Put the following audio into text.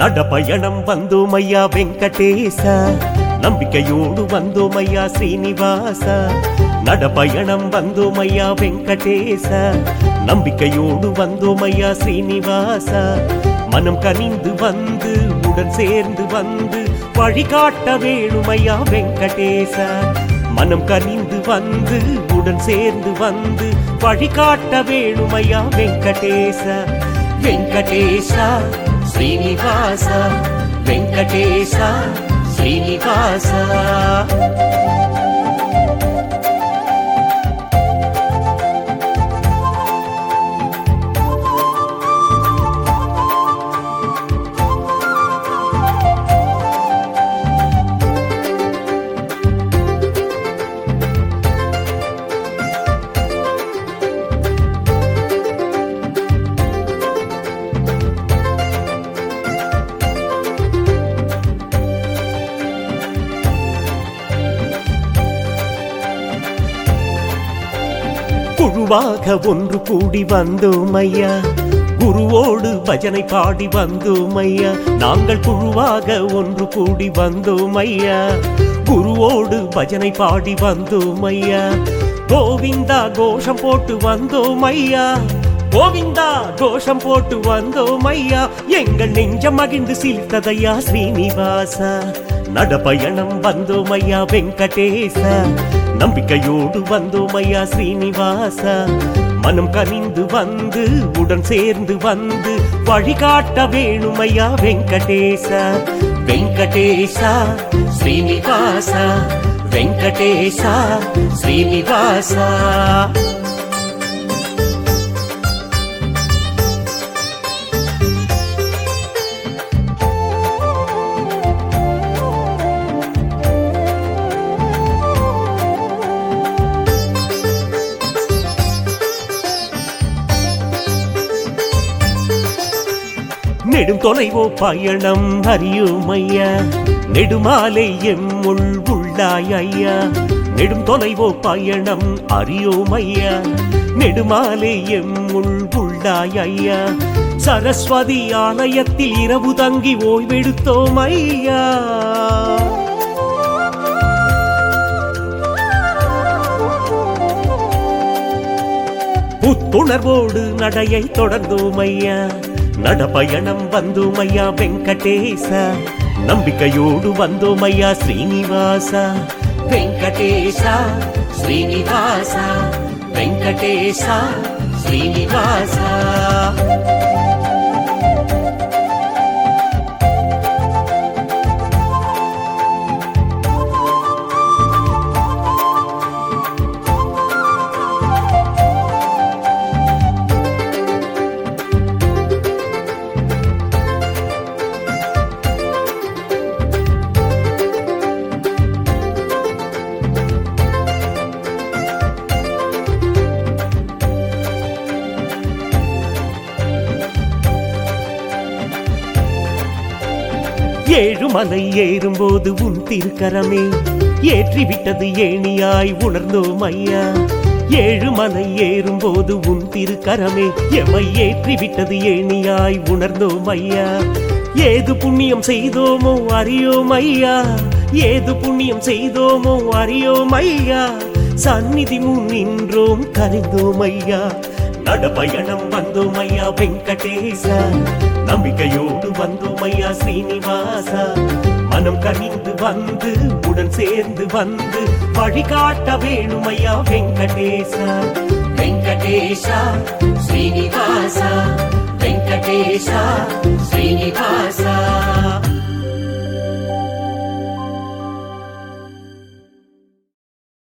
நடபயணம் வந்தோமையா வெங்கடேச, நம்பிக்கையோடு வந்தோமையா ஸ்ரீனிவாச. நடபயணம் வந்தோமையா வெங்கடேச, நம்பிக்கையோடு வந்தோமையா ஸ்ரீனிவாச. மனம் கனிந்து வந்து உடன் சேர்ந்து வந்து வழிகாட்ட வேணுமையா வெங்கடேச. மனம் கனிந்து வந்து உடன் சேர்ந்து வந்து வழிகாட்ட வேணுமையா வெங்கடேச. வெங்கடேச ஸ்ரீனிவாச, வெங்கடேச ஸ்ரீனிவாச. குழுவாக ஒன்று கூடி வந்தோம் ஐயா, குருவோடு பஜனை பாடி வந்தோம் ஐயா. நாங்கள் குழுவாக ஒன்று கூடி வந்தோம் ஐயா, குருவோடு பஜனை பாடி வந்தோம் ஐயா. கோவிந்தா கோஷம் போட்டு வந்தோம் ஐயா, கோவிந்தா கோஷம் போட்டு வந்தோம் ஐயா. எங்கள் நெஞ்சம் மகிழ்ந்து சிலிர்த்ததையா ஸ்ரீனிவாச. நடபயணம் வந்தோம் ஐயா வெங்கடேச, நம்பிக்கையோடு வந்தோம் ஐயா ஸ்ரீனிவாச. மனம் கனிந்து வந்து உடன் சேர்ந்து வந்து வழிகாட்ட வேணுமையா வெங்கடேச. வெங்கடேச ஸ்ரீனிவாச, வெங்கடேச ஸ்ரீனிவாச. நெடும் தொலைவோ பயணம் அறியோம் ஐயா, நெடுமாலை எம்முள் உள்ளாய் ஐயா. நெடும் தொலைவோ பயணம் அறியோம் ஐயா, நெடுமாலை எம்முள் உள்ளாய் ஐயா. சரஸ்வதி ஆலயத்தில் இரவு தங்கி ஓய்வெடுத்தோம் ஐயா. புத்துணர்வோடு நடையை தொடர்ந்தோம் ஐயா. நடபயணம் வந்தோம் ஐயா வெங்கடேச, நம்பிக்கையோடு வந்தோம் ஐயா ஸ்ரீனிவாச. வெங்கடேச ஸ்ரீனிவாச, வெங்கடேச ஸ்ரீனிவாச. ஏழுமலை ஏறும்போது உன் திருக்கரமே ஏற்றிவிட்டது ஏணியாய் உணர்ந்தோம் ஐயா. ஏழுமலை ஏறும்போது உன் திருக்கரமே எமை ஏற்றிவிட்டது ஏணியாய் உணர்ந்தோம் ஐயா. ஏது புண்ணியம் செய்தோமோ அறியோம் ஐயா, ஏது புண்ணியம் செய்தோமோ அறியோம் ஐயா. சந்நிதி முன் நின்றோம் கரைந்தோம் ஐயா. நடபயணம் வந்தோம் ஐயா வெங்கடேச, நம்பிக்கையோடு வந்தோம் ஐயா ஸ்ரீனிவாச. மனம் கனிந்து வந்து உடன் சேர்ந்து வந்து வழிகாட்ட வேணும் ஐயா வெங்கடேச. வெங்கடேச ஸ்ரீனிவாச, வெங்கடேச ஸ்ரீனிவாச.